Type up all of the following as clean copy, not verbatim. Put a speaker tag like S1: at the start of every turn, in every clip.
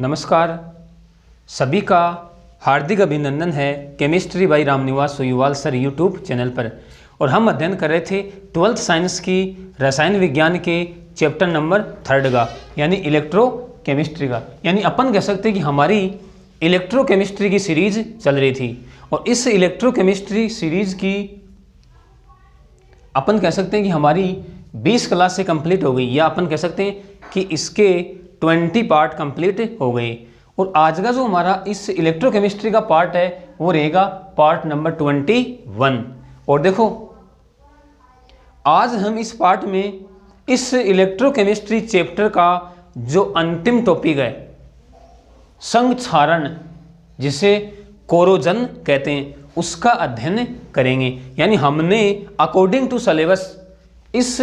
S1: नमस्कार, सभी का हार्दिक अभिनंदन है chemistry by Ramniwas Soyuwal sir YouTube channel पर। और हम अध्ययन कर रहे थे 12th साइंस की रसायन विज्ञान के चैप्टर नंबर 3 का, यानी इलेक्ट्रोकेमिस्ट्री का। यानी अपन कह सकते हैं कि हमारी इलेक्ट्रोकेमिस्ट्री की सीरीज चल रही थी और इस इलेक्ट्रोकेमिस्ट्री सीरीज की अपन कह सकते हैं कि हमारी 20 क्लास से कंप्लीट हो गई, या अपन कह सकते हैं कि इसके 20 पार्ट कंप्लीट हो गए। और आज का जो हमारा इस इलेक्ट्रोकेमिस्ट्री का पार्ट है वो रहेगा पार्ट नंबर 21। और देखो, आज हम इस पार्ट में इस इलेक्ट्रोकेमिस्ट्री चैप्टर का जो अंतिम टॉपिक है संक्षारण, जिसे कोरोजन कहते हैं, उसका अध्ययन करेंगे। यानी हमने अकॉर्डिंग टू सिलेबस इस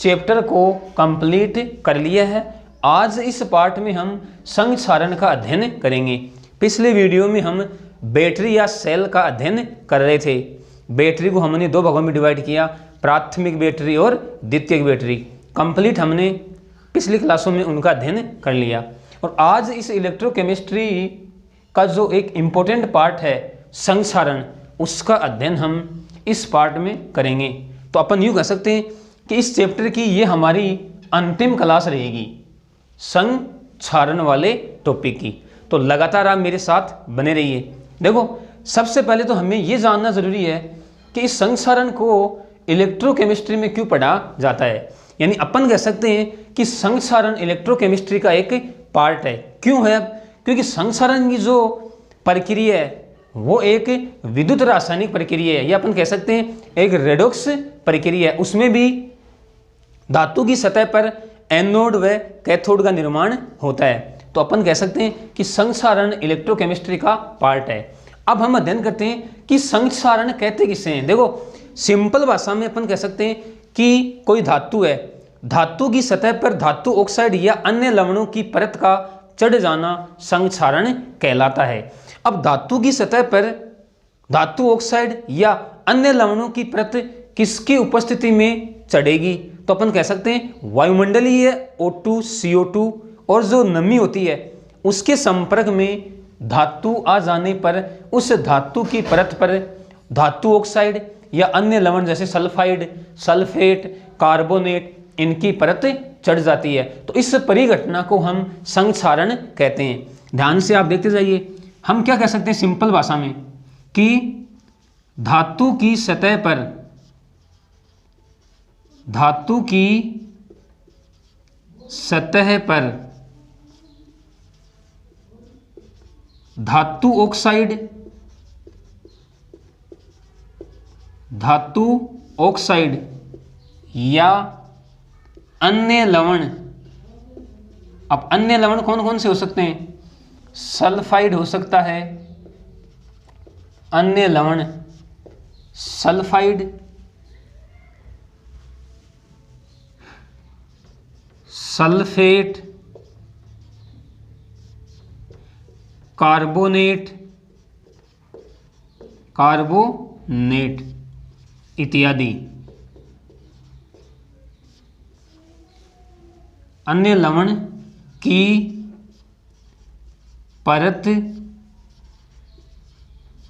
S1: चैप्टर को कंप्लीट कर लिया है। आज इस पार्ट में हम संक्षारण का अध्ययन करेंगे। पिछले वीडियो में हम बैटरी या सेल का अध्ययन कर रहे थे। बैटरी को हमने दो भागों में डिवाइड किया, प्राथमिक बैटरी और द्वितीयक बैटरी। कंप्लीट हमने पिछली क्लासों में उनका अध्ययन कर लिया। और आज इस इलेक्ट्रोकेमिस्ट्री का जो एक इम्पोर्टेंट पार्ट है संक्षारण, उसका अध्ययन हम इस पार्ट में करेंगे। तो अपन यूँ कह सकते हैं कि इस चैप्टर की ये हमारी अंतिम क्लास रहेगी संक्षारण वाले टॉपिक की। तो लगातार आप मेरे साथ बने रहिए। देखो, सबसे पहले तो हमें ये जानना जरूरी है कि इस संक्षारण को इलेक्ट्रोकेमिस्ट्री में क्यों पढ़ा जाता है। यानी अपन कह सकते हैं कि संक्षारण इलेक्ट्रोकेमिस्ट्री का एक पार्ट है। क्यों है? क्योंकि संक्षारण की जो प्रक्रिया है वो एक विद्युत रासायनिक प्रक्रिया है, या अपन कह सकते हैं एक रेडॉक्स प्रक्रिया है। उसमें भी धातु की सतह पर एनोड व कैथोड का निर्माण होता है। तो अपन कह सकते हैं कि संक्षारण इलेक्ट्रोकेमिस्ट्री का पार्ट है। अब हम अध्ययन करते हैं कि संक्षारण कहते किसे हैं। देखो, सिंपल भाषा में अपन कह सकते हैं कि कोई धातु है, धातु की सतह पर धातु ऑक्साइड या अन्य लवणों की परत का चढ़ जाना संक्षारण कहलाता है। अब धातु की सतह पर धातु ऑक्साइड या अन्य लवणों की परत किसकी उपस्थिति में चढ़ेगी? तो अपन कह सकते हैं वायुमंडलीय O2 CO2 और जो नमी होती है उसके संपर्क में धातु आ जाने पर उस धातु की परत पर धातु ऑक्साइड या अन्य लवण जैसे सल्फाइड, सल्फेट, कार्बोनेट, इनकी परत चढ़ जाती है। तो इस परिघटना को हम संक्षारण कहते हैं। ध्यान से आप देखते जाइए। हम क्या कह सकते हैं सिंपल भाषा में कि धातु की सतह पर धातु की सतह पर धातु ऑक्साइड या अन्य लवण। अब अन्य लवण कौन कौन से हो सकते हैं? सल्फाइड हो सकता है, अन्य लवण सल्फाइड, सल्फेट, कार्बोनेट इत्यादि। अन्य लवण की परत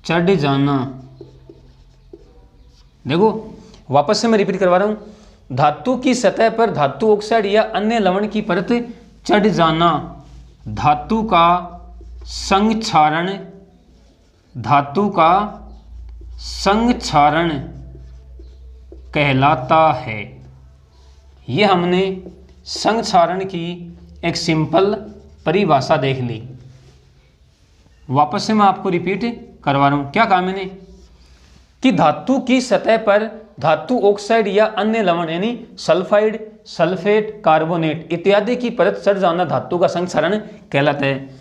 S1: चढ़ जाना। देखो, वापस से मैं रिपीट करवा रहा हूं। धातु की सतह पर धातु ऑक्साइड या अन्य लवण की परत चढ़ जाना धातु का संक्षारण कहलाता है। यह हमने संक्षारण की एक सिंपल परिभाषा देख ली। वापस से मैं आपको रिपीट करवा रहा हूं। क्या कहा मैंने? कि धातु की सतह पर धातु ऑक्साइड या अन्य लवण यानी सल्फाइड, सल्फेट, कार्बोनेट इत्यादि की परत चढ़ जाना धातु का संक्षारण कहलाता है।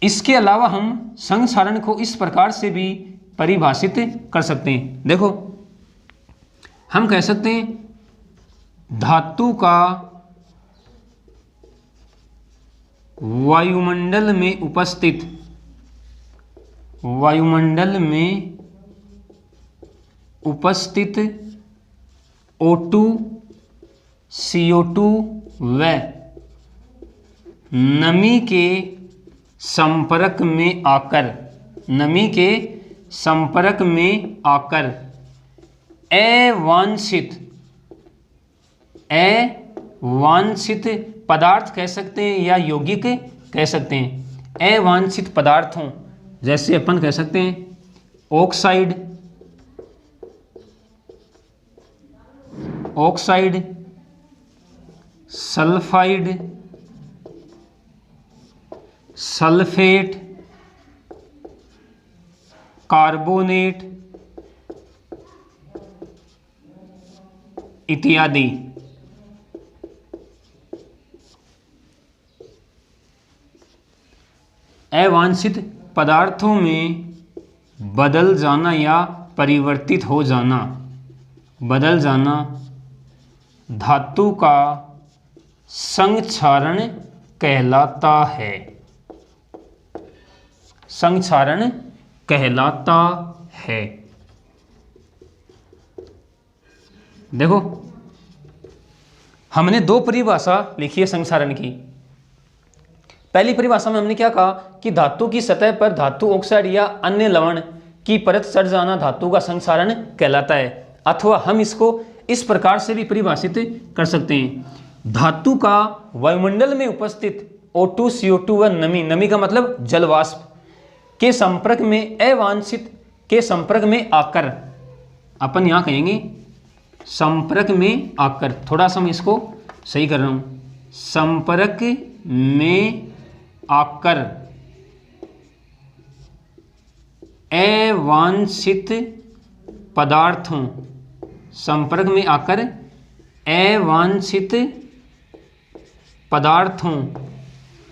S1: इसके अलावा हम संक्षारण को इस प्रकार से भी परिभाषित कर सकते हैं। देखो, हम कह सकते हैं धातु का वायुमंडल में उपस्थित O2 CO2 व नमी के संपर्क में आकर, नमी के संपर्क में आकर अवांछित पदार्थ कह सकते हैं या यौगिक कह सकते हैं। अवांछित पदार्थों जैसे अपन कह सकते हैं ऑक्साइड, सल्फाइड, सल्फेट, कार्बोनेट इत्यादि। अवांछित पदार्थों में बदल जाना या परिवर्तित हो जाना, बदल जाना धातु का संक्षारण कहलाता है, संक्षारण कहलाता है। देखो हमने दो परिभाषा लिखी है संक्षारण की। पहली परिभाषा में हमने क्या कहा कि धातु की सतह पर धातु ऑक्साइड या अन्य लवण की परत चढ़ जाना धातु का संक्षारण कहलाता है। अथवा हम इसको इस प्रकार से भी परिभाषित कर सकते हैं, धातु का वायुमंडल में उपस्थित O2, CO2 व नमी, नमी का मतलब जलवाष्प के संपर्क में अवांछित के संपर्क में आकर, अपन यहां कहेंगे संपर्क में आकर, थोड़ा सा मैं इसको सही कर रहा हूं, संपर्क में आकर अवांछित पदार्थों, संपर्क में आकर अवांछित पदार्थों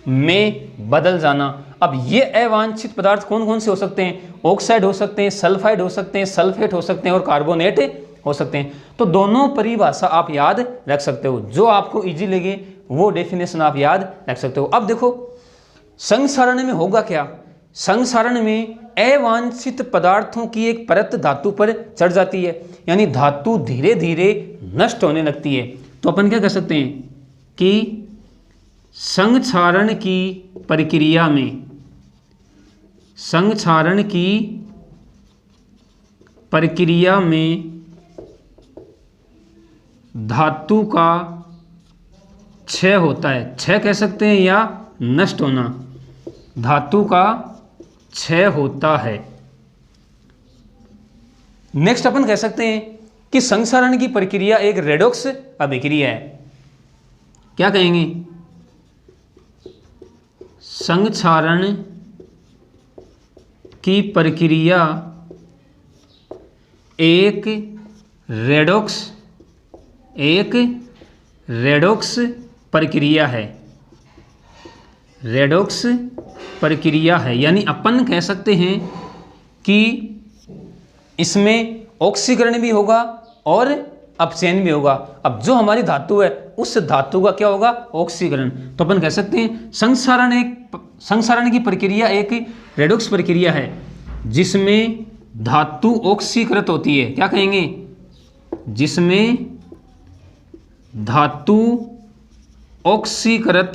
S1: में बदल जाना। अब ये अवांछित पदार्थ कौन कौन से हो सकते हैं? ऑक्साइड हो सकते हैं, सल्फाइड हो सकते हैं, सल्फेट हो सकते हैं और कार्बोनेट हो सकते हैं। तो दोनों परिभाषा आप याद रख सकते हो, जो आपको इजी लगे वो डेफिनेशन आप याद रख सकते हो। अब देखो संक्षारण में होगा क्या, संक्षारण में अवांछित पदार्थों की एक परत धातु पर चढ़ जाती है, यानी धातु धीरे धीरे नष्ट होने लगती है। तो अपन क्या कर सकते हैं कि संक्षारण की प्रक्रिया में, संक्षारण की प्रक्रिया में धातु का क्षय होता है, क्षय कह सकते हैं या नष्ट होना, धातु का क्षय होता है। नेक्स्ट अपन कह सकते हैं कि संक्षारण की प्रक्रिया एक रेडॉक्स अभिक्रिया है। क्या कहेंगे? संक्षारण की प्रक्रिया एक रेडॉक्स प्रक्रिया है, रेडॉक्स प्रक्रिया है। यानी अपन कह सकते हैं कि इसमें ऑक्सीकरण भी होगा और अपचयन भी होगा। अब जो हमारी धातु है उस धातु का क्या होगा? ऑक्सीकरण। तो अपन कह सकते हैं संक्षारण की प्रक्रिया एक रेडॉक्स प्रक्रिया है जिसमें धातु ऑक्सीकृत होती है। क्या कहेंगे? जिसमें धातु ऑक्सीकृत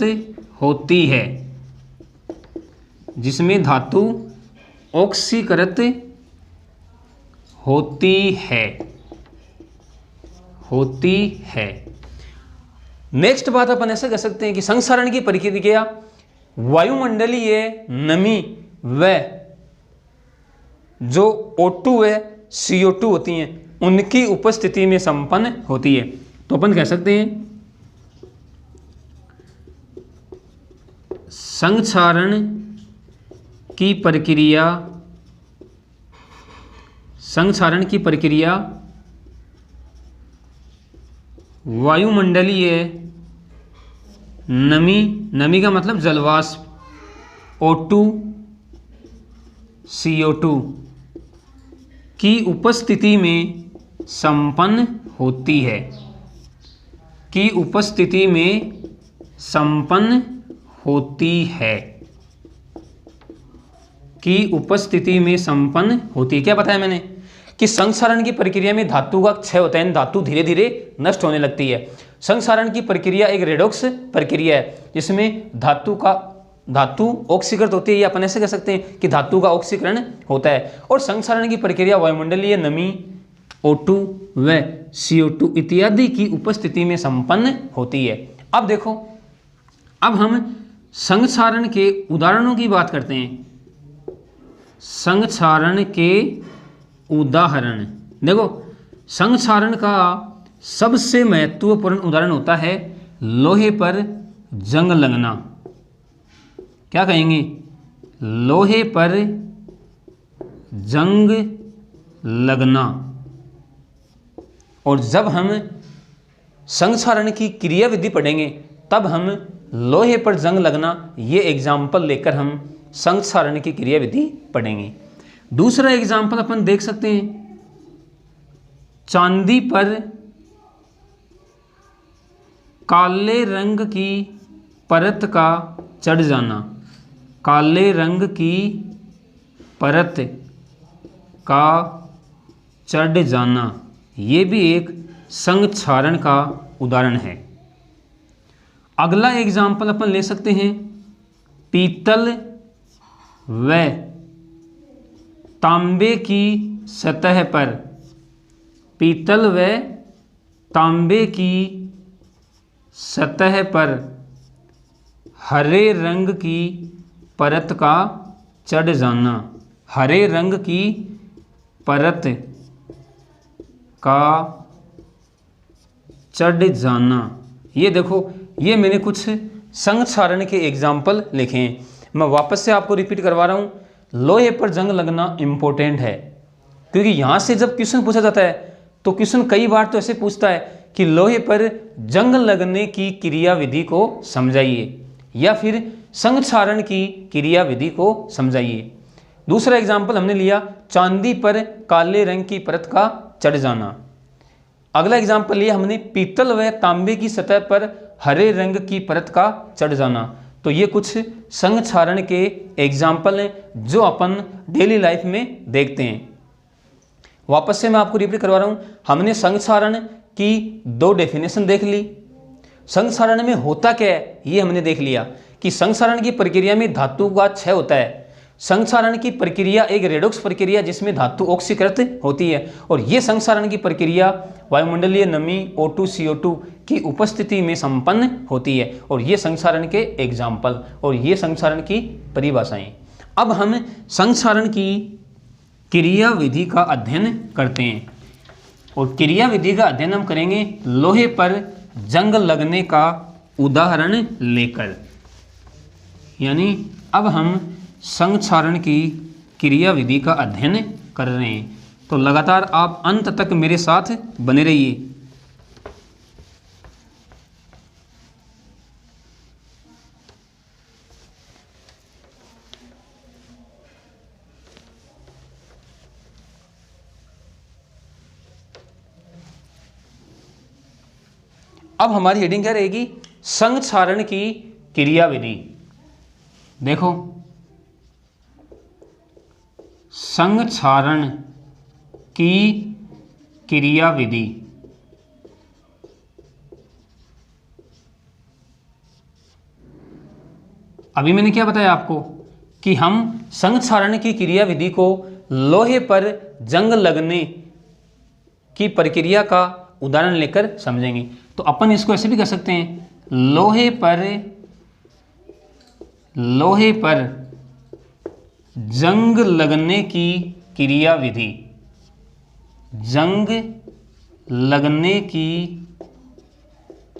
S1: होती है, जिसमें धातु ऑक्सीकृत होती है। नेक्स्ट बात अपन ऐसा कह सकते हैं कि संक्षारण की प्रक्रिया वायुमंडलीय नमी व जो O2 है, CO2 होती हैं, उनकी उपस्थिति में संपन्न होती है। तो अपन कह सकते हैं संक्षारण की प्रक्रिया वायुमंडलीय नमी का मतलब जलवाष्प O2 CO2 की उपस्थिति में संपन्न होती है, की उपस्थिति में संपन्न होती है, की उपस्थिति में संपन्न होती है। क्या बताया मैंने कि संक्षारण की प्रक्रिया में धातु का क्षय होता है, धातु धीरे धीरे नष्ट होने लगती है। संक्षारण की प्रक्रिया एक रेडॉक्स प्रक्रिया है जिसमें धातु का धातु ऑक्सीकृत होती है, या अपन ऐसे कह सकते हैं कि धातु का ऑक्सीकरण होता है। और संक्षारण की प्रक्रिया वायुमंडलीय नमी, O2 व CO2 इत्यादि की उपस्थिति में संपन्न होती है। अब देखो, अब हम संक्षारण के उदाहरणों की बात करते हैं। संक्षारण के उदाहरण देखो, संक्षारण का सबसे महत्वपूर्ण उदाहरण होता है लोहे पर जंग लगना। क्या कहेंगे? लोहे पर जंग लगना। और जब हम संक्षारण की क्रिया विधि पढ़ेंगे तब हम लोहे पर जंग लगना ये एग्जाम्पल लेकर हम संक्षारण की क्रिया विधि पढ़ेंगे। दूसरा एग्जाम्पल अपन देख सकते हैं, चांदी पर काले रंग की परत का चढ़ जाना। काले रंग की परत का चढ़ जाना ये भी एक संक्षारण का उदाहरण है। अगला एग्जाम्पल अपन ले सकते हैं, पीतल व तांबे की सतह पर, पीतल व तांबे की सतह पर हरे रंग की परत का चढ़ जाना। हरे रंग की परत का चढ़ जाना। ये देखो, ये मैंने कुछ संक्षारण के एग्जाम्पल लिखे हैं। मैं वापस से आपको रिपीट करवा रहा हूँ, लोहे पर जंग लगना इम्पोर्टेंट है, क्योंकि यहाँ से जब क्वेश्चन पूछा जाता है तो क्वेश्चन कई बार तो ऐसे पूछता है कि लोहे पर जंग लगने की क्रिया विधि को समझाइए, या फिर संक्षारण की क्रिया विधि को समझाइए। दूसरा एग्जाम्पल हमने लिया, चांदी पर काले रंग की परत का चढ़ जाना। अगला एग्जाम्पल लिया हमने, पीतल व तांबे की सतह पर हरे रंग की परत का चढ़ जाना। तो ये कुछ संक्षारण के एग्जाम्पल हैं जो अपन डेली लाइफ में देखते हैं। वापस से मैं आपको रिपीट करवा रहा हूँ, हमने संक्षारण की दो डेफिनेशन देख ली। संक्षारण में होता क्या है ये हमने देख लिया कि संक्षारण की प्रक्रिया में धातु का क्षय होता है। संक्षारण की प्रक्रिया एक रेडॉक्स प्रक्रिया जिसमें धातु ऑक्सीकृत होती है, और ये संक्षारण की प्रक्रिया वायुमंडलीय नमी O2 CO2 की उपस्थिति में संपन्न होती है। और ये संक्षारण के एग्जाम्पल और ये संक्षारण की परिभाषाएं। अब हम संक्षारण की क्रिया विधि का अध्ययन करते हैं, और क्रिया विधि का अध्ययन हम करेंगे लोहे पर जंग लगने का उदाहरण लेकर। यानी अब हम संक्षारण की क्रिया विधि का अध्ययन कर रहे हैं, तो लगातार आप अंत तक मेरे साथ बने रहिए। अब हमारी हेडिंग क्या रहेगी? संक्षारण की क्रिया विधि। देखो, संक्षारण की क्रिया विधि। अभी मैंने क्या बताया आपको कि हम संक्षारण की क्रिया विधि को लोहे पर जंग लगने की प्रक्रिया का उदाहरण लेकर समझेंगे। तो अपन इसको ऐसे भी कह सकते हैं, लोहे पर जंग लगने की क्रिया विधि। जंग लगने की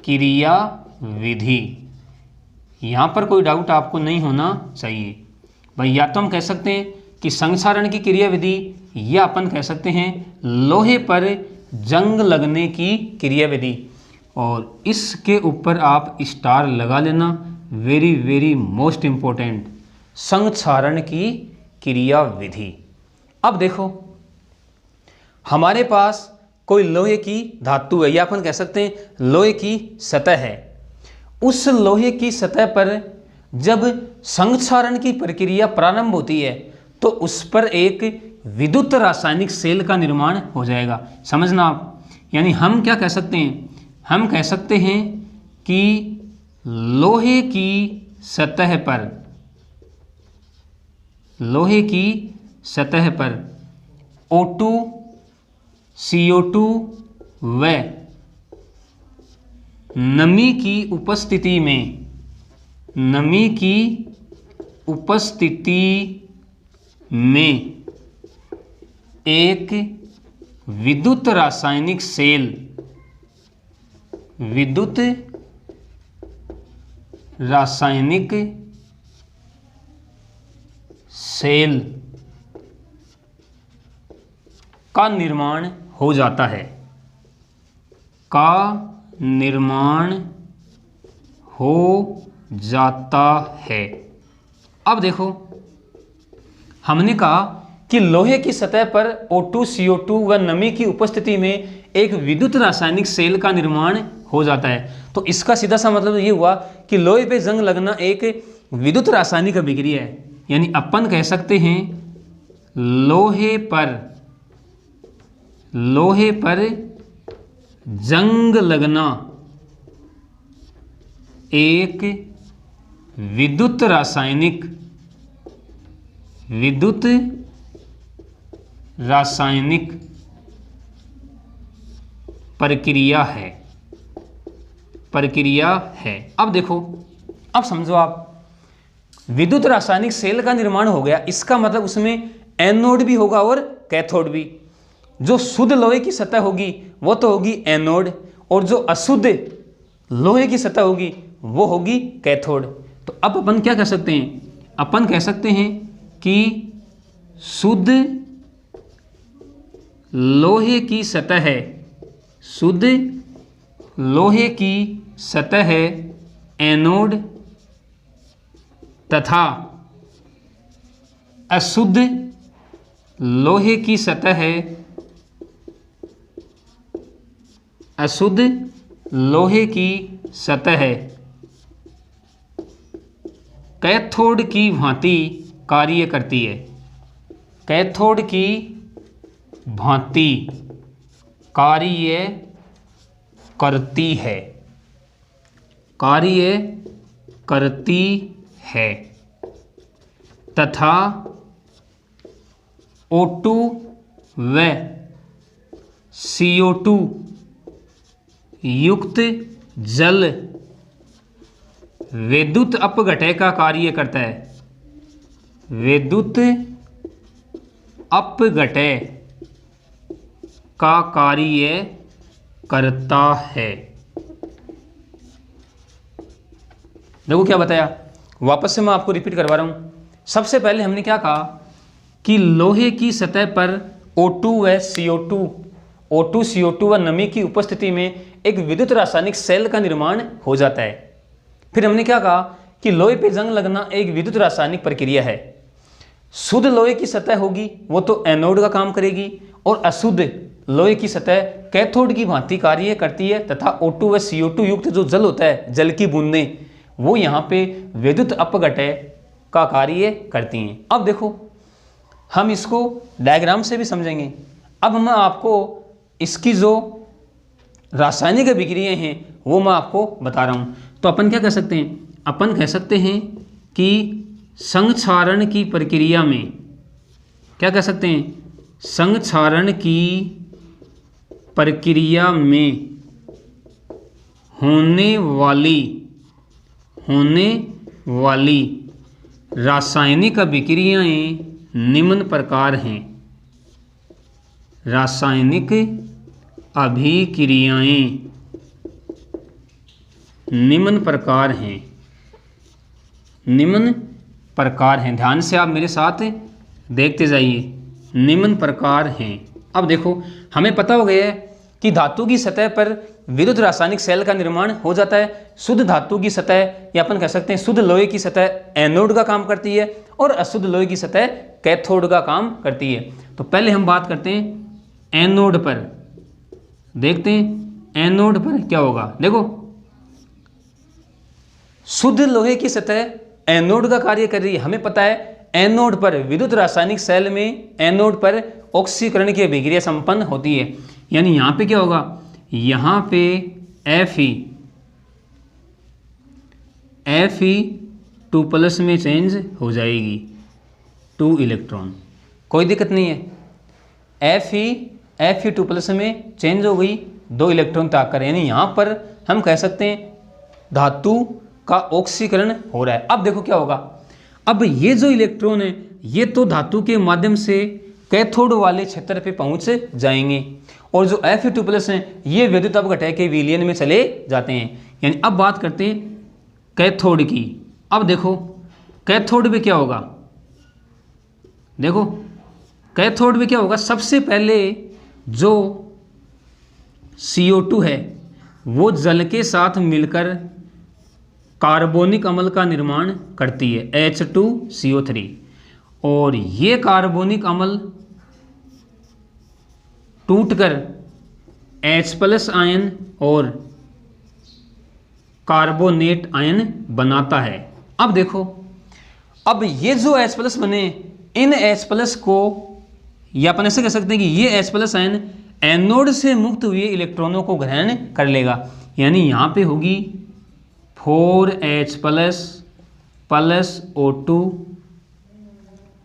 S1: क्रिया विधि, यहाँ पर कोई डाउट आपको नहीं होना चाहिए भाई। या तो हम कह सकते हैं कि संक्षारण की क्रिया विधि, या अपन कह सकते हैं लोहे पर जंग लगने की क्रिया विधि, और इसके ऊपर आप स्टार लगा लेना। वेरी वेरी मोस्ट इम्पोर्टेंट, संक्षारण की क्रिया विधि। अब देखो, हमारे पास कोई लोहे की धातु है, या अपन कह सकते हैं लोहे की सतह है। उस लोहे की सतह पर जब संक्षारण की प्रक्रिया प्रारंभ होती है तो उस पर एक विद्युत रासायनिक सेल का निर्माण हो जाएगा। समझना आप, यानी हम क्या कह सकते हैं? हम कह सकते हैं कि लोहे की सतह पर लोहे की सतह पर O2 CO2 व नमी की उपस्थिति में एक विद्युत रासायनिक सेल का निर्माण हो जाता है। अब देखो, हमने कहा कि लोहे की सतह पर O2 CO2 व नमी की उपस्थिति में एक विद्युत रासायनिक सेल का निर्माण हो जाता है। तो इसका सीधा सा मतलब ये हुआ कि लोहे पे जंग लगना एक विद्युत रासायनिक अभिक्रिया है। यानी अपन कह सकते हैं लोहे पर जंग लगना एक विद्युत रासायनिक प्रक्रिया है। अब देखो, अब समझो आप, विद्युत रासायनिक सेल का निर्माण हो गया, इसका मतलब उसमें एनोड भी होगा और कैथोड भी। जो शुद्ध लोहे की सतह होगी वो तो होगी एनोड, और जो अशुद्ध लोहे की सतह होगी वो होगी कैथोड। तो अब अपन क्या कह सकते हैं? अपन कह सकते हैं कि शुद्ध लोहे की सतह एनोड तथा अशुद्ध लोहे की सतह कैथोड की भांति कार्य करती है। कैथोड की भांति कार्य करती है तथा O2 व CO2 युक्त जल विद्युत अपघटय का कार्य करता है। विद्युत अपघटय का कार्य करता है। देखो क्या बताया, वापस से मैं आपको रिपीट करवा रहा हूं। सबसे पहले हमने क्या कहा कि लोहे की सतह पर O2 व CO2 व नमी की उपस्थिति में एक विद्युत रासायनिक सेल का निर्माण हो जाता है। फिर हमने क्या कहा कि लोहे पे जंग लगना एक विद्युत रासायनिक प्रक्रिया है। शुद्ध लोहे की सतह होगी वो तो एनोड का काम करेगी, और अशुद्ध लोहे की सतह कैथोड की भांति कार्य करती है तथा O2 व CO2 युक्त जो जल होता है, जल की बूंदें, वो यहाँ पे विद्युत अपघटय का कार्य करती हैं। अब देखो, हम इसको डायग्राम से भी समझेंगे। अब मैं आपको इसकी जो रासायनिक अभिक्रियाएं हैं वो मैं आपको बता रहा हूँ। तो अपन क्या कह सकते हैं? अपन कह सकते हैं कि संक्षारण की प्रक्रिया में, क्या कह सकते हैं? संक्षारण की प्रक्रिया में होने वाली रासायनिक अभिक्रियाएं निम्न प्रकार हैं। रासायनिक अभिक्रियाएं निम्न प्रकार हैं। ध्यान से आप मेरे साथ देखते जाइए, निम्न प्रकार हैं। अब देखो, हमें पता हो गया है कि धातु की सतह पर विद्युत रासायनिक सेल का निर्माण हो जाता है। शुद्ध धातु की सतह, या अपन कह सकते हैं शुद्ध लोहे की सतह एनोड का काम करती है, और अशुद्ध लोहे की सतह कैथोड का काम करती है। तो पहले हम बात करते हैं एनोड पर। देखते हैं एनोड पर क्या होगा। देखो, शुद्ध लोहे की सतह एनोड का कार्य कर रही है। हमें पता है एनोड पर विद्युत रासायनिक सेल में एनोड पर ऑक्सीकरण की अभिक्रिया संपन्न होती है। यानी यहाँ पे क्या होगा? यहाँ पे Fe 2+ में चेंज हो जाएगी। 2 इलेक्ट्रॉन, कोई दिक्कत नहीं है। Fe2+ में चेंज हो गई 2 इलेक्ट्रॉन तक कर, यानी यहाँ पर हम कह सकते हैं धातु का ऑक्सीकरण हो रहा है। अब देखो क्या होगा, अब ये जो इलेक्ट्रॉन है ये तो धातु के माध्यम से कैथोड वाले क्षेत्र पे पहुंच जाएंगे, और जो Fe2+ हैं ये विद्युत अपघटय के विलयन में चले जाते हैं। यानी अब बात करते हैं कैथोड की। अब देखो कैथोड में क्या होगा, देखो कैथोड में क्या होगा, सबसे पहले जो CO2 है वो जल के साथ मिलकर कार्बोनिक अम्ल का निर्माण करती है H2CO3, और ये कार्बोनिक अम्ल टूटकर H+ आयन और कार्बोनेट आयन बनाता है। अब देखो, अब ये जो H+ बने, इन H+ को, या अपन ऐसे कह सकते हैं कि ये H+ आयन एनोड से मुक्त हुए इलेक्ट्रॉनों को ग्रहण कर लेगा। यानी यहाँ पे होगी 4H+ plus O2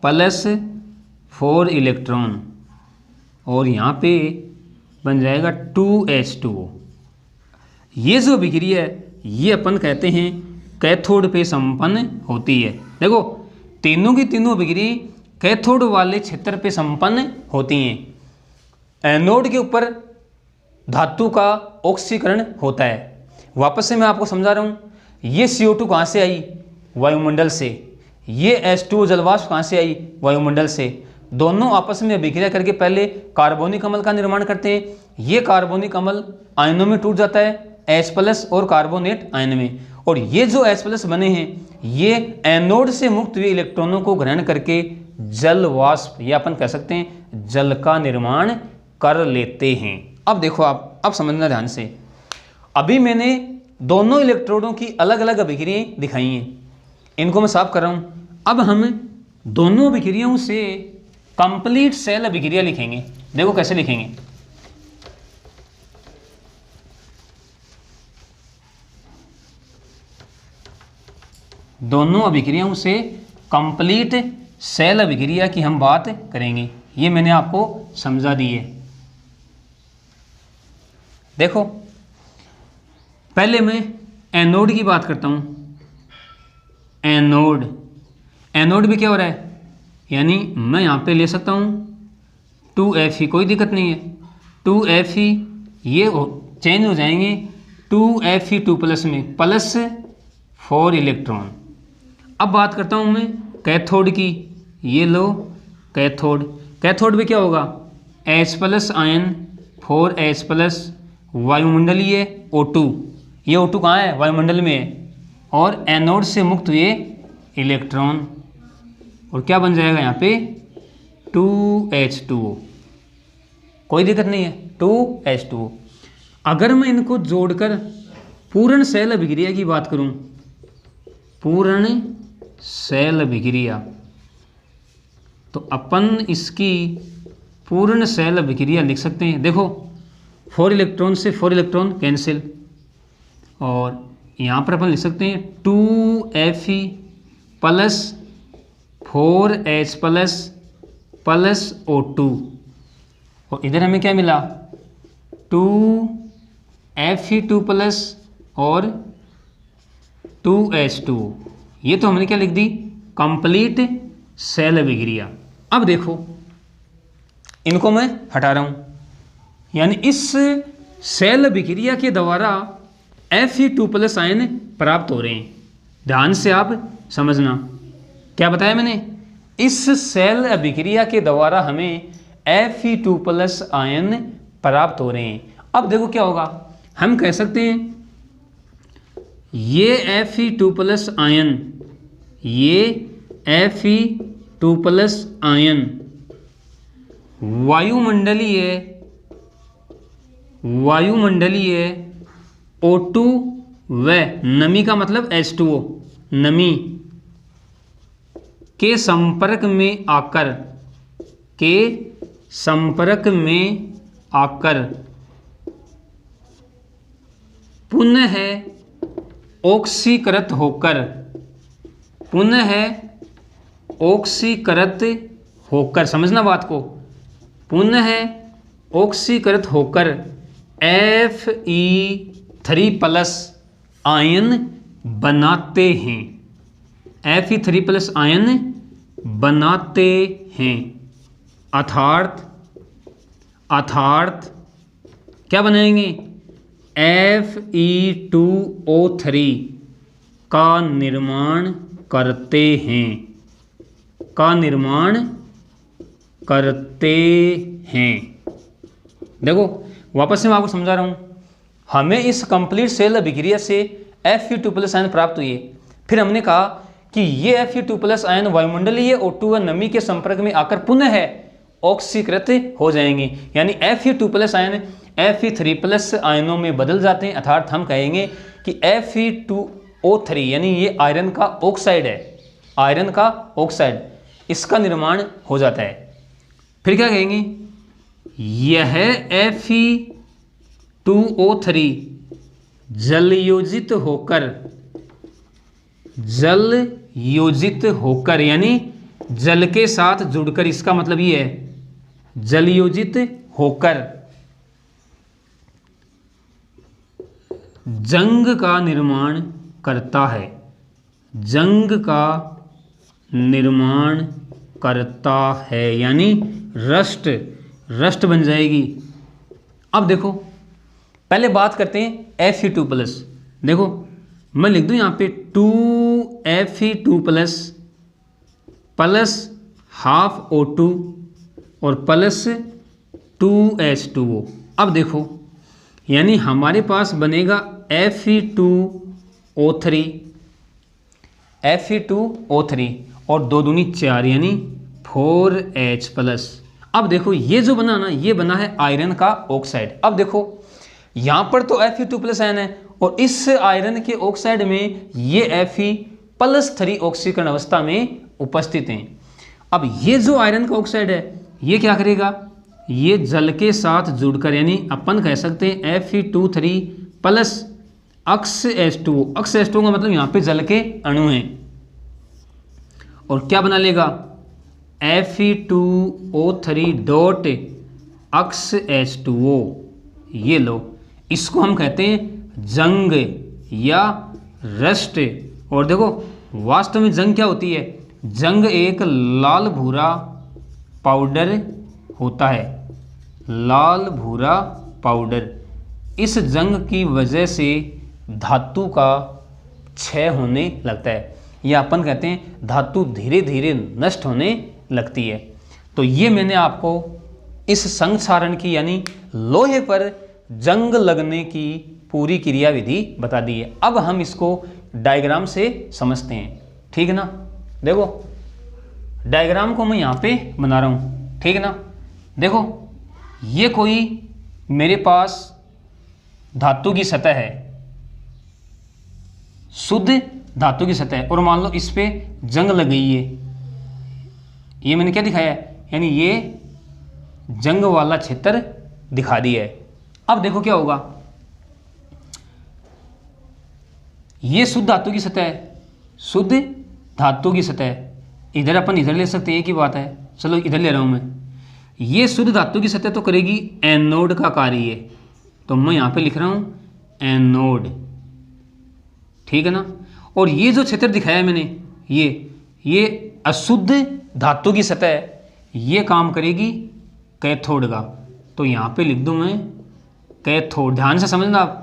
S1: plus 4 electron, और यहाँ पे बन जाएगा 2H2O। ये जो अभिक्रिया है ये अपन कहते हैं कैथोड पे संपन्न होती है। देखो तीनों की तीनों अभिक्रिया कैथोड वाले क्षेत्र पे संपन्न होती हैं। एनोड के ऊपर धातु का ऑक्सीकरण होता है। वापस से मैं आपको समझा रहा हूँ, ये CO2 कहाँ से आई, वायुमंडल से, ये H2O जलवाष्प कहाँ से आई, वायुमंडल से। दोनों आपस में अभिक्रिया करके पहले कार्बोनिक अम्ल का निर्माण करते हैं। ये कार्बोनिक अम्ल आयनों में टूट जाता है H+ और कार्बोनेट आयन में, और ये जो H+ बने हैं ये एनोड से मुक्त हुए इलेक्ट्रॉनों को ग्रहण करके जल वाष्प, या अपन कह सकते हैं जल का निर्माण कर लेते हैं। अब देखो, आप अब समझना ध्यान से, अभी मैंने दोनों इलेक्ट्रोडों की अलग अलग अभिक्रियाएं दिखाई हैं, इनको मैं साफ कर रहा हूं। अब हम दोनों अभिक्रियाओं से कंप्लीट सेल अभिक्रिया लिखेंगे। देखो कैसे लिखेंगे, दोनों अभिक्रियाओं से कंप्लीट सेल अभिक्रिया की हम बात करेंगे। ये मैंने आपको समझा दी है। देखो पहले मैं एनोड की बात करता हूं। एनोड भी क्या हो रहा है, यानी मैं यहाँ पे ले सकता हूँ 2Fe, कोई दिक्कत नहीं है। 2Fe ये चेंज हो जाएंगे 2Fe2+ में प्लस 4 इलेक्ट्रॉन। अब बात करता हूँ मैं कैथोड की, ये लो कैथोड में क्या होगा, H+ आयन 4H+, वायुमंडलीय O2, ये O2 कहाँ है, वायुमंडल में है, और एनोड से मुक्त हुए इलेक्ट्रॉन, और क्या बन जाएगा यहाँ पे 2H2O, कोई दिक्कत नहीं है 2H2O। अगर मैं इनको जोड़कर पूर्ण सेल अभिक्रिया की बात करूं, पूर्ण सेल अभिक्रिया, तो अपन इसकी पूर्ण सेल अभिक्रिया लिख सकते हैं। देखो 4 इलेक्ट्रॉन से 4 इलेक्ट्रॉन कैंसिल, और यहाँ पर अपन लिख सकते हैं 2Fe plus 4H plus O2, और इधर हमें क्या मिला 2Fe2+ और 2H2। ये तो हमने क्या लिख दी, कंप्लीट सेल अभिक्रिया। अब देखो इनको मैं हटा रहा हूँ, यानी इस सेल अभिक्रिया के द्वारा Fe2+ आयन प्राप्त हो रहे हैं। ध्यान से आप समझना, क्या बताया मैंने, इस सेल अभिक्रिया के द्वारा हमें Fe2+ आयन प्राप्त हो रहे हैं। अब देखो क्या होगा, हम कह सकते हैं ये Fe2+ आयन, ये Fe2+ आयन वायुमंडलीय O2 व नमी का मतलब H2O, नमी के संपर्क में आकर पुनः ऑक्सीकृत ऑक्सीकृत होकर, समझना बात को, पुनः ऑक्सीकृत होकर Fe3+ आयन बनाते हैं, Fe3+ आयन बनाते हैं। अर्थात क्या बनाएंगे? Fe2O3 का निर्माण करते हैं, देखो वापस से मैं आपको समझा रहा हूँ। हमें इस कंप्लीट सेल अभिक्रिया से Fe2+ आयन प्राप्त हुए। फिर हमने कहा कि ये Fe2+ आयन वायुमंडलीय O2 व नमी के संपर्क में आकर पुनः ऑक्सीकृत हो जाएंगे, यानी Fe2+ आयन Fe3+ आयनों में बदल जाते हैं। अर्थात हम कहेंगे कि Fe2O3 यानी ये आयरन का ऑक्साइड है, आयरन का ऑक्साइड, इसका निर्माण हो जाता है। फिर क्या कहेंगे? यह Fe2O3 जलयोजित होकर यानी जल के साथ जुड़कर, इसका मतलब ये है जलयोजित होकर जंग का निर्माण करता है, यानी रस्ट बन जाएगी। अब देखो पहले बात करते हैं Fe2+। देखो मैं लिख दूं यहाँ पे 2Fe2+ प्लस हाफ O2 और प्लस 2H2O। अब देखो यानी हमारे पास बनेगा Fe2O3 और 2 दूनी 4 यानी 4H+। अब देखो ये जो बना ना, ये बना है आयरन का ऑक्साइड। अब देखो यहाँ पर तो Fe2+ आयन है और इस आयरन के ऑक्साइड में ये Fe+3 ऑक्सीकरण अवस्था में उपस्थित हैं। अब ये जो आयरन का ऑक्साइड है ये क्या करेगा? ये जल के साथ जुड़कर, यानी अपन कह सकते हैं Fe2 प्लस अक्स H2O। अक्स H2O का मतलब यहाँ पे जल के अणु हैं, और क्या बना लेगा? Fe2O3 डॉट अक्स H2O। ये लो, इसको हम कहते हैं जंग या रस्ट। और देखो वास्तव में जंग क्या होती है? जंग एक लाल भूरा पाउडर होता है, लाल भूरा पाउडर। इस जंग की वजह से धातु का क्षय होने लगता है, या अपन कहते हैं धातु धीरे धीरे नष्ट होने लगती है। तो ये मैंने आपको इस संक्षारण की यानी लोहे पर जंग लगने की पूरी क्रिया विधि बता दी है। अब हम इसको डायग्राम से समझते हैं, ठीक है ना। देखो डायग्राम को मैं यहाँ पे बना रहा हूँ, ठीक है ना। देखो ये कोई मेरे पास धातु की सतह है, शुद्ध धातु की सतह, और मान लो इस पे जंग लग गई है। ये मैंने क्या दिखाया है? यानी ये जंग वाला क्षेत्र दिखा दिया है। अब देखो क्या होगा, ये शुद्ध धातु की सतह है, शुद्ध धातु की सतह। इधर अपन इधर ले सकते हैं, एक ही बात है। चलो इधर ले रहा हूं मैं। ये शुद्ध धातु की सतह तो करेगी एनोड का कार्य, तो मैं यहाँ पे लिख रहा हूँ एनोड, ठीक है ना। और ये जो क्षेत्र दिखाया है मैंने, ये अशुद्ध धातु की सतह, ये काम करेगी कैथोड का, तो यहाँ पे लिख दूँ मैं कैथोड। ध्यान से समझना आप,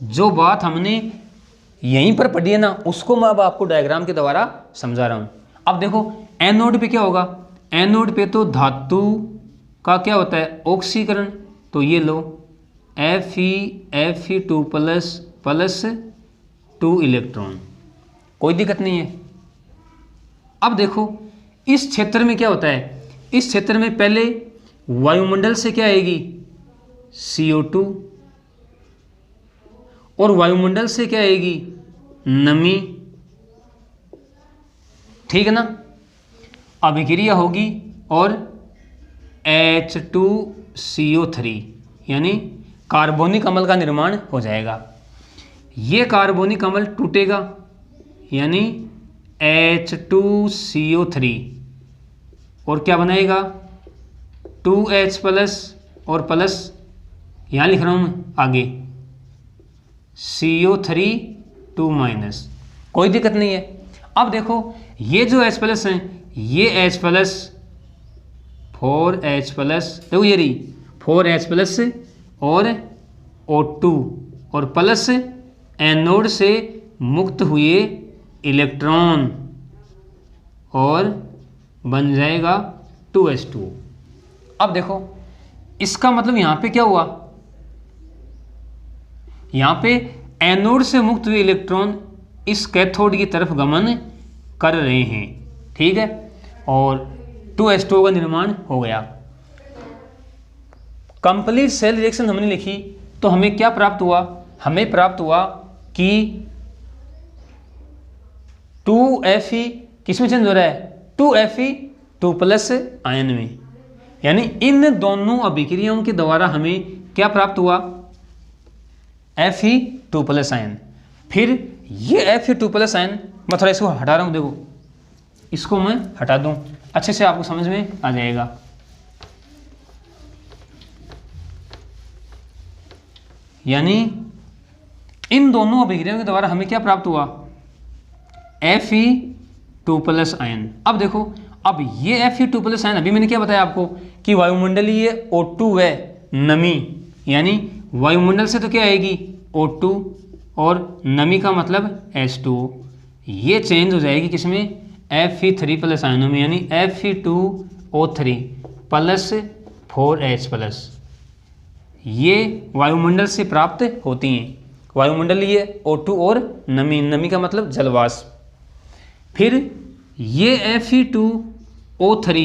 S1: जो बात हमने यहीं पर पढ़ी है ना, उसको मैं अब आपको डायग्राम के द्वारा समझा रहा हूँ। अब देखो एनोड पे क्या होगा? एनोड पे तो धातु का क्या होता है? ऑक्सीकरण। तो ये लो Fe2 प्लस 2 इलेक्ट्रॉन, कोई दिक्कत नहीं है। अब देखो इस क्षेत्र में क्या होता है? इस क्षेत्र में पहले वायुमंडल से क्या आएगी? CO2, और वायुमंडल से क्या आएगी? नमी, ठीक है ना। अभिक्रिया होगी और H2CO3 यानी कार्बोनिक अम्ल का निर्माण हो जाएगा। ये कार्बोनिक अम्ल टूटेगा, यानी H2CO3 और क्या बनाएगा 2H प्लस और प्लस यहाँ लिख रहा हूँ मैं आगे CO3 2 माइनस, कोई दिक्कत नहीं है। अब देखो ये जो H प्लस हैं ये H प्लस 4H प्लस, देखो ये रही 4H प्लस और O2 और प्लस एनोड से मुक्त हुए इलेक्ट्रॉन और बन जाएगा 2H2। अब देखो इसका मतलब यहाँ पे क्या हुआ, यहाँ पे एनोड से मुक्त हुए इलेक्ट्रॉन इस कैथोड की तरफ गमन कर रहे हैं, ठीक है, और 2H2 का निर्माण हो गया। कंप्लीट सेल रिएक्शन हमने लिखी तो हमें क्या प्राप्त हुआ, हमें प्राप्त हुआ कि 2Fe किस में चेंज हो रहा है 2Fe 2 प्लस आयन में, यानी इन दोनों अभिक्रियाओं के द्वारा हमें क्या प्राप्त हुआ Fe 2 प्लस आयन। फिर ये Fe 2 प्लस आयन मैं थोड़ा इसको हटा रहा हूँ, देखो इसको मैं हटा दूँ अच्छे से आपको समझ में आ जाएगा। यानी इन दोनों अभिक्रियाओं के द्वारा हमें क्या प्राप्त हुआ Fe 2 प्लस आयन। अब देखो अब ये Fe 2 प्लस आयन अभी मैंने क्या बताया आपको कि वायुमंडलीय O2 व नमी, यानी वायुमंडल से तो क्या आएगी O2 और नमी का मतलब H2, ये चेंज हो जाएगी किसमें Fe3 प्लस आयनों में, यानी Fe2O3 प्लस 4H प्लस, ये वायुमंडल से प्राप्त होती हैं, वायुमंडलीय O2 और नमी, नमी का मतलब जलवाष्प। फिर ये Fe2O3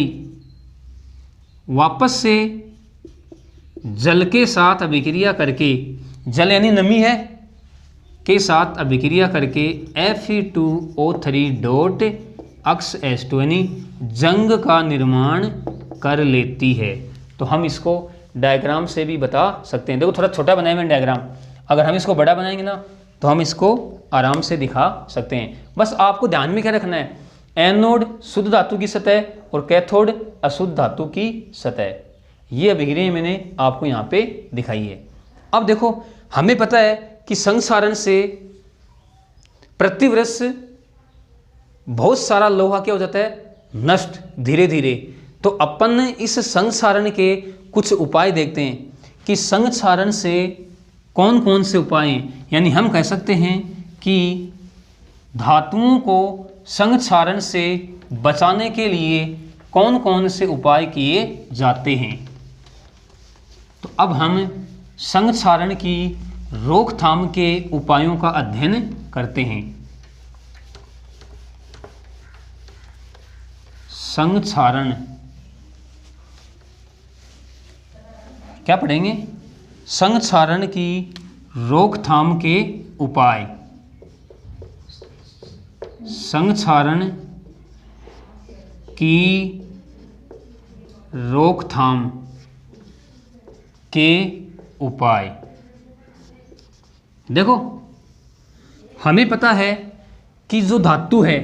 S1: वापस से जल के साथ अभिक्रिया करके, जल यानी नमी है, के साथ अभिक्रिया करके Fe2O3 डॉट अक्स H2 यानी जंग का निर्माण कर लेती है। तो हम इसको डायग्राम से भी बता सकते हैं। देखो थोड़ा छोटा बनाए मैंने डायग्राम, अगर हम इसको बड़ा बनाएंगे ना तो हम इसको आराम से दिखा सकते हैं। बस आपको ध्यान में क्या रखना है, एनोड शुद्ध धातु की सतह और कैथोड अशुद्ध धातु की सतह, ये अभिक्रिया मैंने आपको यहाँ पे दिखाई है। अब देखो हमें पता है कि संक्षारण से प्रतिवर्ष बहुत सारा लोहा क्या हो जाता है नष्ट धीरे धीरे। तो अपन इस संक्षारण के कुछ उपाय देखते हैं कि संक्षारण से कौन कौन से उपाय हैं, यानी हम कह सकते हैं कि धातुओं को संक्षारण से बचाने के लिए कौन कौन से उपाय किए जाते हैं। तो अब हम संक्षारण की रोकथाम के उपायों का अध्ययन करते हैं। संक्षारण क्या पढ़ेंगे, संक्षारण की रोकथाम के उपाय। संक्षारण की रोकथाम के उपाय। देखो हमें पता है कि जो धातु है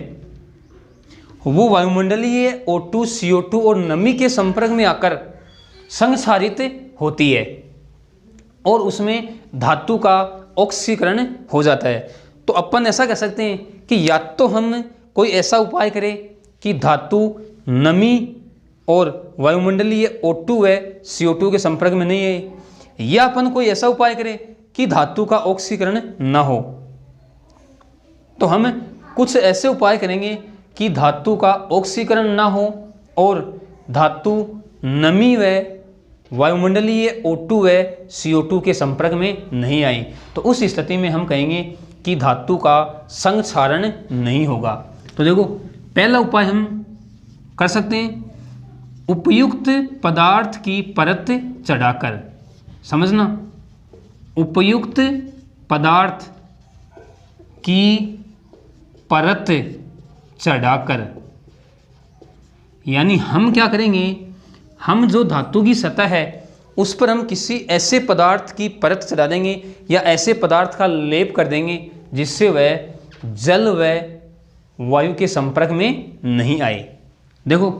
S1: वो वायुमंडलीय O2, CO2 और नमी के संपर्क में आकर संक्षारित होती है और उसमें धातु का ऑक्सीकरण हो जाता है। तो अपन ऐसा कह सकते हैं कि या तो हम कोई ऐसा उपाय करें कि धातु नमी और वायुमंडलीय O2 व CO2 के संपर्क में नहीं है, या अपन कोई ऐसा उपाय करें कि धातु का ऑक्सीकरण न हो। तो हम कुछ ऐसे उपाय करेंगे कि धातु का ऑक्सीकरण ना हो और धातु नमी व वायुमंडलीय O2 व CO2 के संपर्क में नहीं आई। तो उस स्थिति में हम कहेंगे कि धातु का संक्षारण नहीं होगा। तो देखो पहला उपाय हम कर सकते हैं, उपयुक्त पदार्थ की परत चढ़ाकर। समझना, उपयुक्त पदार्थ की परत चढ़ाकर, यानी हम क्या करेंगे, हम जो धातु की सतह है उस पर हम किसी ऐसे पदार्थ की परत चढ़ा देंगे या ऐसे पदार्थ का लेप कर देंगे जिससे वह जल व वायु के संपर्क में नहीं आए। देखो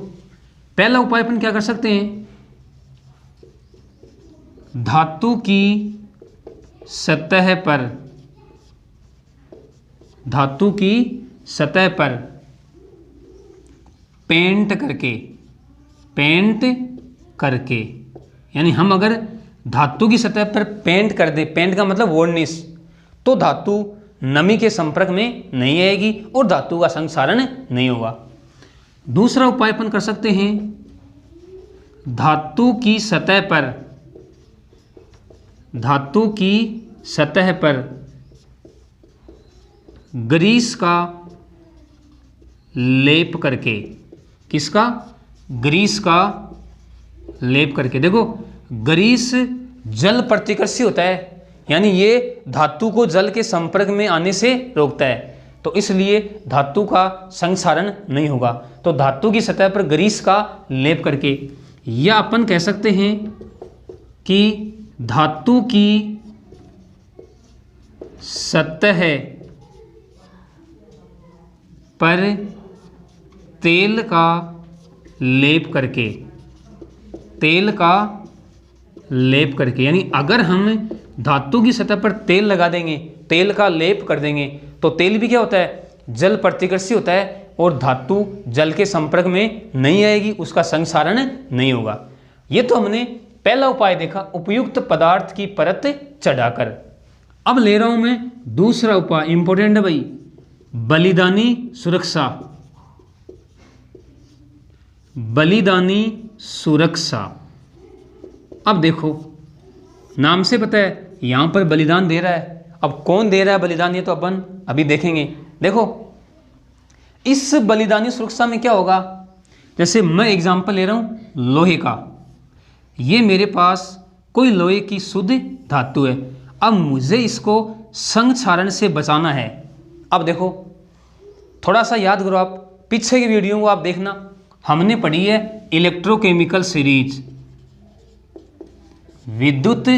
S1: पहला उपाय अपन क्या कर सकते हैं, धातु की सतह पर, धातु की सतह पर पेंट करके, यानी हम अगर धातु की सतह पर पेंट कर दे, पेंट का मतलब वार्निश, तो धातु नमी के संपर्क में नहीं आएगी और धातु का संक्षारण नहीं होगा। दूसरा उपाय अपन कर सकते हैं, धातु की सतह पर ग्रीस का लेप करके, किसका, ग्रीस का लेप करके। देखो ग्रीस जल प्रतिकर्षी होता है, यानी ये धातु को जल के संपर्क में आने से रोकता है, तो इसलिए धातु का संक्षारण नहीं होगा। तो धातु की सतह पर ग्रीस का लेप करके, या अपन कह सकते हैं कि धातु की सतह पर तेल का लेप करके, यानी अगर हम धातु की सतह पर तेल लगा देंगे, तेल का लेप कर देंगे, तो तेल भी क्या होता है, जल प्रतिकर्षी होता है और धातु जल के संपर्क में नहीं आएगी, उसका संक्षारण नहीं होगा। ये तो हमने पहला उपाय देखा, उपयुक्त पदार्थ की परत चढ़ाकर। अब ले रहा हूं मैं दूसरा उपाय, इंपॉर्टेंट है भाई, बलिदानी सुरक्षा। बलिदानी सुरक्षा, अब देखो नाम से पता है यहां पर बलिदान दे रहा है। अब कौन दे रहा है बलिदान, ये तो अपन अभी देखेंगे। देखो इस बलिदानी सुरक्षा में क्या होगा, जैसे मैं एग्जांपल ले रहा हूं लोहे का, ये मेरे पास कोई लोहे की शुद्ध धातु है, अब मुझे इसको संक्षारण से बचाना है। अब देखो थोड़ा सा याद करो, आप पीछे की वीडियो को आप देखना, हमने पढ़ी है इलेक्ट्रोकेमिकल सीरीज, विद्युत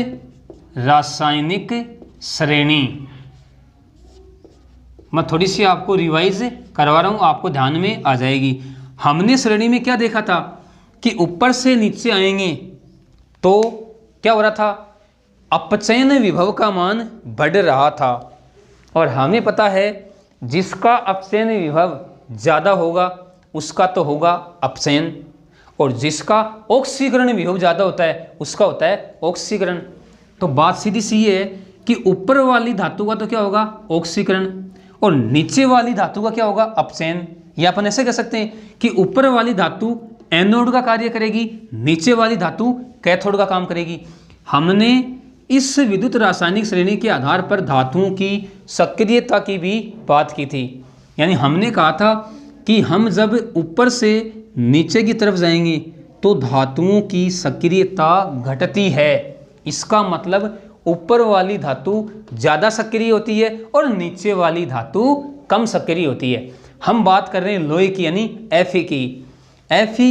S1: रासायनिक श्रेणी। मैं थोड़ी सी आपको रिवाइज करवा रहा हूं, आपको ध्यान में आ जाएगी। हमने श्रेणी में क्या देखा था कि ऊपर से नीचे आएंगे तो क्या हो रहा था, अपचयन विभव का मान बढ़ रहा था, और हमें पता है जिसका अपचयन विभव ज़्यादा होगा उसका तो होगा अपचयन, और जिसका ऑक्सीकरण विभव ज़्यादा होता है उसका होता है ऑक्सीकरण। तो बात सीधी सी है कि ऊपर वाली धातु का तो क्या होगा, ऑक्सीकरण, और नीचे वाली धातु का क्या होगा, अपचयन। या अपन ऐसे कह सकते हैं कि ऊपर वाली धातु एनोड का कार्य करेगी, नीचे वाली धातु कैथोड का काम करेगी। हमने इस विद्युत रासायनिक श्रेणी के आधार पर धातुओं की सक्रियता की भी बात की थी, यानी हमने कहा था कि हम जब ऊपर से नीचे की तरफ जाएंगे तो धातुओं की सक्रियता घटती है। इसका मतलब ऊपर वाली धातु ज़्यादा सक्रिय होती है और नीचे वाली धातु कम सक्रिय होती है। हम बात कर रहे हैं लोहे की, यानी Fe की। Fe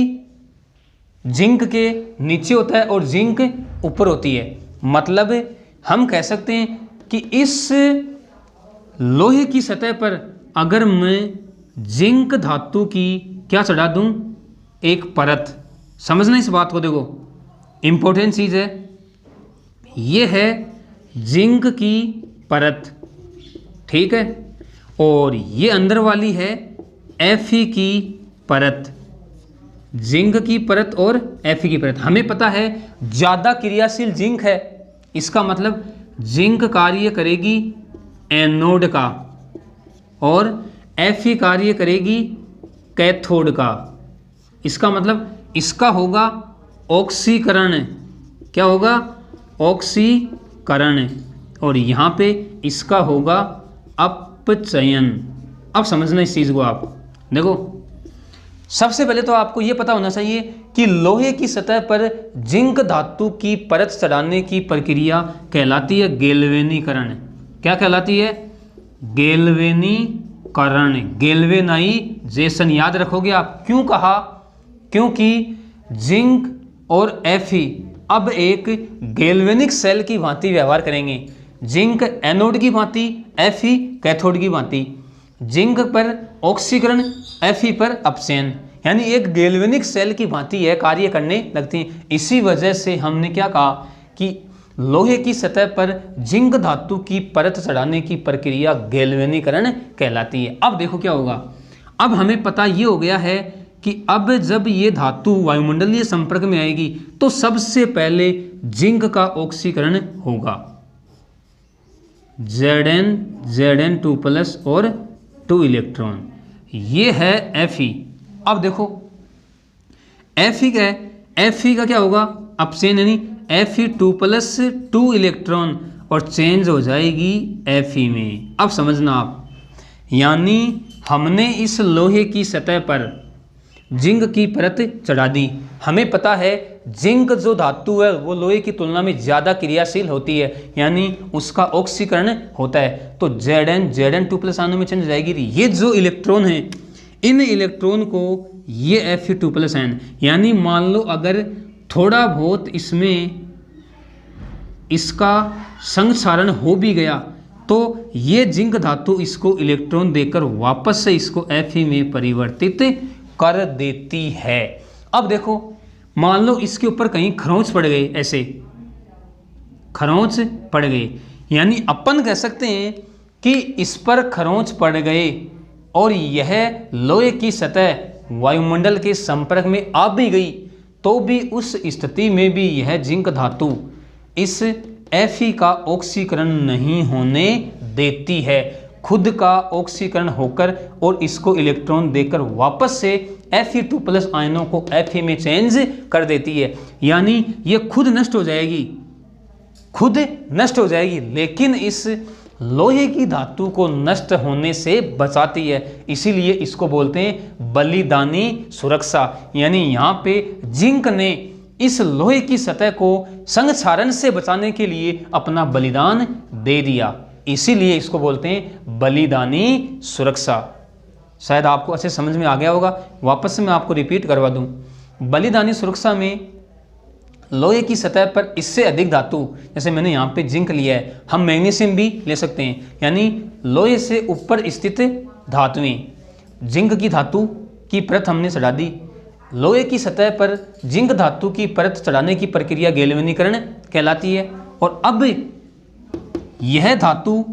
S1: जिंक के नीचे होता है और जिंक ऊपर होती है। मतलब हम कह सकते हैं कि इस लोहे की सतह पर अगर मैं जिंक धातु की क्या चढ़ा दूं, एक परत। समझना इस बात को, देखो इंपॉर्टेंट चीज़ है, ये है जिंक की परत, ठीक है, और ये अंदर वाली है Fe की परत, जिंक की परत और Fe की परत। हमें पता है ज़्यादा क्रियाशील जिंक है, इसका मतलब जिंक कार्य करेगी एनोड का और Fe कार्य करेगी कैथोड का। इसका मतलब इसका होगा ऑक्सीकरण, क्या होगा, ऑक्सीकरण, और यहाँ पे इसका होगा अपचयन। अब समझना इस चीज़ को आप देखो, सबसे पहले तो आपको ये पता होना चाहिए कि लोहे की सतह पर जिंक धातु की परत चढ़ाने की प्रक्रिया कहलाती है गैल्वेनीकरण। क्या कहलाती है, गैल्वेनीकरण, गैल्वेनाइजेशन। याद रखोगे आप, क्यों कहा, क्योंकि जिंक और Fe अब एक गैल्वेनिक सेल की भांति व्यवहार करेंगे। जिंक एनोड की भांति, Fe कैथोड की भांति। जिंक पर ऑक्सीकरण, Fe पर अपचयन, यानी एक गैल्वेनिक सेल की भांति यह कार्य करने लगती है। इसी वजह से हमने क्या कहा कि लोहे की सतह पर जिंक धातु की परत चढ़ाने की प्रक्रिया गैल्वेनीकरण कहलाती है। अब देखो क्या होगा, अब हमें पता ये हो गया है कि अब जब ये धातु वायुमंडलीय संपर्क में आएगी तो सबसे पहले जिंक का ऑक्सीकरण होगा, Zn2+ और 2 इलेक्ट्रॉन, ये है Fe। अब देखो Fe क्या है, Fe का क्या होगा, अपचयन, यानी Fe2+ 2 इलेक्ट्रॉन और चेंज हो जाएगी Fe में। अब समझना आप, यानी हमने इस लोहे की सतह पर जिंक की परत चढ़ा दी। हमें पता है जिंक जो धातु है वो लोहे की तुलना में ज़्यादा क्रियाशील होती है, यानी उसका ऑक्सीकरण होता है, तो Zn2+ आने में चेंज हो जाएगी। ये जो इलेक्ट्रॉन है, इन इलेक्ट्रॉन को ये Fe2+, यानी मान लो अगर थोड़ा बहुत इसमें इसका संक्षारण हो भी गया तो ये जिंक धातु इसको इलेक्ट्रॉन देकर वापस से इसको Fe में परिवर्तित कर देती है। अब देखो मान लो इसके ऊपर कहीं खरोंच पड़ गए, ऐसे खरोंच पड़ गए, यानी अपन कह सकते हैं कि इस पर खरोंच पड़ गए और यह लोहे की सतह वायुमंडल के संपर्क में आ भी गई, तो भी उस स्थिति में भी यह जिंक धातु इस Fe का ऑक्सीकरण नहीं होने देती है, खुद का ऑक्सीकरण होकर और इसको इलेक्ट्रॉन देकर वापस से Fe2+ आयनों को Fe में चेंज कर देती है, यानी ये खुद नष्ट हो जाएगी, खुद नष्ट हो जाएगी, लेकिन इस लोहे की धातु को नष्ट होने से बचाती है। इसीलिए इसको बोलते हैं बलिदानी सुरक्षा, यानी यहाँ पे जिंक ने इस लोहे की सतह को संक्षारण से बचाने के लिए अपना बलिदान दे दिया, इसीलिए इसको बोलते हैं बलिदानी सुरक्षा। शायद आपको अच्छे समझ में आ गया होगा, वापस से मैं आपको रिपीट करवा दूं। बलिदानी सुरक्षा में लोहे की सतह पर इससे अधिक धातु, जैसे मैंने यहाँ पे जिंक लिया है, हम मैग्नीशियम भी ले सकते हैं, यानी लोहे से ऊपर स्थित धातुएं, जिंक की धातु की परत हमने चढ़ा दी, लोहे की सतह पर जिंक धातु की परत चढ़ाने की प्रक्रिया गैल्वेनीकरण कहलाती है। और अब यह धातु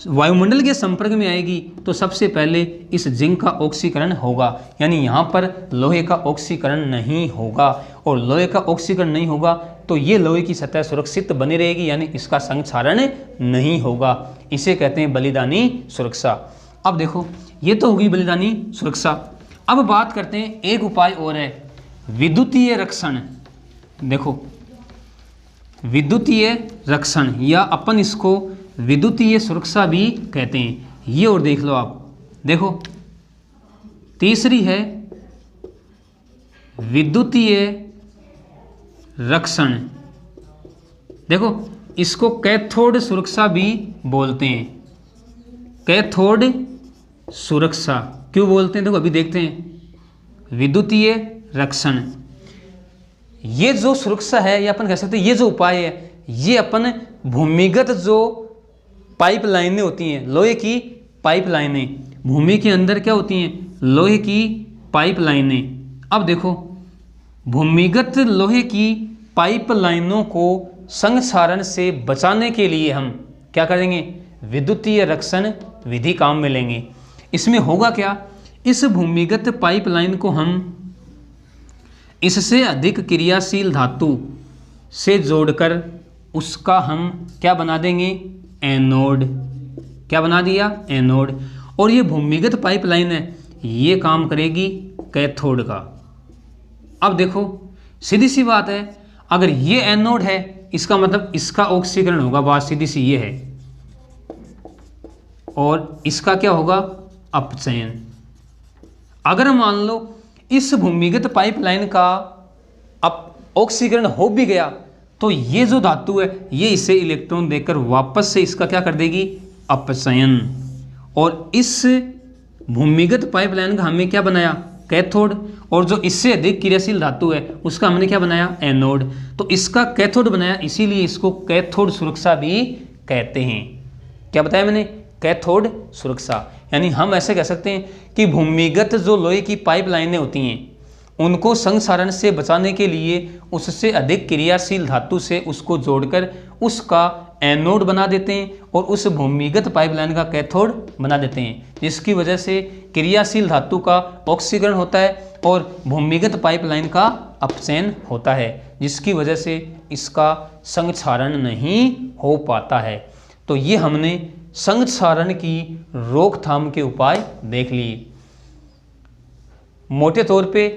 S1: वायुमंडल के संपर्क में आएगी तो सबसे पहले इस जिंक का ऑक्सीकरण होगा, यानी यहाँ पर लोहे का ऑक्सीकरण नहीं होगा, और लोहे का ऑक्सीकरण नहीं होगा तो ये लोहे की सतह सुरक्षित बनी रहेगी, यानी इसका संक्षारण नहीं होगा। इसे कहते हैं बलिदानी सुरक्षा। अब देखो ये तो होगी बलिदानी सुरक्षा। अब बात करते हैं, एक उपाय और है, विद्युतीय रक्षण। देखो विद्युतीय रक्षण, या अपन इसको विद्युतीय सुरक्षा भी कहते हैं, ये और देख लो आप। देखो तीसरी है विद्युतीय रक्षण, देखो इसको कैथोड सुरक्षा भी बोलते हैं, कैथोड सुरक्षा क्यों बोलते हैं, देखो अभी देखते हैं। विद्युतीय रक्षण, ये जो सुरक्षा है, ये अपन कह सकते हैं, ये जो उपाय है, ये अपन भूमिगत जो पाइपलाइनें होती हैं, लोहे की पाइपलाइनें, भूमि के अंदर क्या होती हैं, लोहे की पाइपलाइनें। अब देखो भूमिगत लोहे की पाइपलाइनों को संक्षारण से बचाने के लिए हम क्या करेंगे, विद्युतीय रक्षण विधि काम में लेंगे। इसमें होगा क्या, इस भूमिगत पाइपलाइन को हम इससे अधिक क्रियाशील धातु से जोड़कर उसका हम क्या बना देंगे, एनोड। क्या बना दिया, एनोड। और ये भूमिगत पाइपलाइन है, ये काम करेगी कैथोड का। अब देखो सीधी सी बात है, अगर ये एनोड है इसका मतलब इसका ऑक्सीकरण होगा, बात सीधी सी ये है, और इसका क्या होगा, अपचयन। अगर मान लो इस भूमिगत पाइपलाइन का अब ऑक्सीकरण हो भी गया तो ये जो धातु है ये इसे इलेक्ट्रॉन देकर वापस से इसका क्या कर देगी, अपचयन। और इस भूमिगत पाइपलाइन का हमने क्या बनाया, कैथोड, और जो इससे अधिक क्रियाशील धातु है उसका हमने क्या बनाया, एनोड। तो इसका कैथोड बनाया, इसीलिए इसको कैथोड सुरक्षा भी कहते हैं। क्या बताया मैंने, कैथोड सुरक्षा। यानी हम ऐसे कह सकते हैं कि भूमिगत जो लोहे की पाइपलाइनें होती हैं उनको संक्षारण से बचाने के लिए उससे अधिक क्रियाशील धातु से उसको जोड़कर उसका एनोड बना देते हैं और उस भूमिगत पाइपलाइन का कैथोड बना देते हैं, जिसकी वजह से क्रियाशील धातु का ऑक्सीकरण होता है और भूमिगत पाइपलाइन का अपचयन होता है, जिसकी वजह से इसका संक्षारण नहीं हो पाता है। तो ये हमने संक्षारण की रोकथाम के उपाय देख लिए। मोटे तौर पे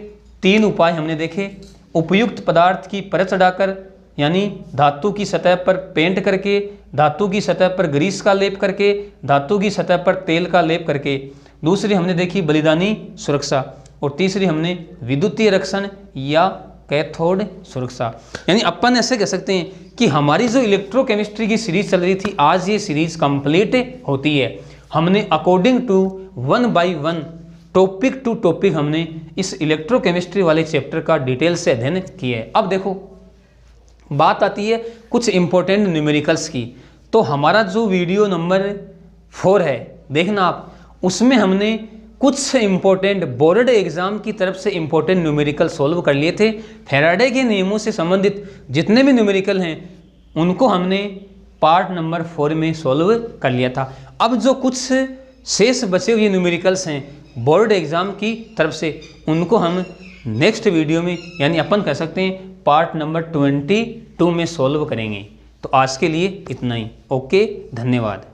S1: 3 उपाय हमने देखे। उपयुक्त पदार्थ की परत चढ़ाकर, यानी धातु की सतह पर पेंट करके, धातु की सतह पर ग्रीस का लेप करके, धातु की सतह पर तेल का लेप करके। दूसरी हमने देखी बलिदानी सुरक्षा और तीसरी हमने विद्युतीय रक्षण या कैथोड सुरक्षा। यानी अपन ऐसे कह सकते हैं कि हमारी जो इलेक्ट्रोकेमिस्ट्री की सीरीज चल रही थी, आज ये सीरीज कंप्लीट होती है। हमने according to 1 by 1 topic to topic हमने इस इलेक्ट्रोकेमिस्ट्री वाले चैप्टर का डिटेल से अध्ययन किया है। अब देखो बात आती है कुछ इंपॉर्टेंट न्यूमेरिकल्स की। तो हमारा जो वीडियो नंबर 4 है, देखना आप, उसमें हमने कुछ इंपॉर्टेंट बोर्ड एग्जाम की तरफ से इंपॉर्टेंट न्यूमेरिकल सॉल्व कर लिए थे। फैराडे के नियमों से संबंधित जितने भी न्यूमेरिकल हैं उनको हमने पार्ट नंबर 4 में सॉल्व कर लिया था। अब जो कुछ शेष बचे हुए न्यूमेरिकल्स हैं बोर्ड एग्जाम की तरफ से, उनको हम नेक्स्ट वीडियो में, यानी अपन कह सकते हैं पार्ट नंबर 22 में सॉल्व करेंगे। तो आज के लिए इतना ही। ओके, धन्यवाद।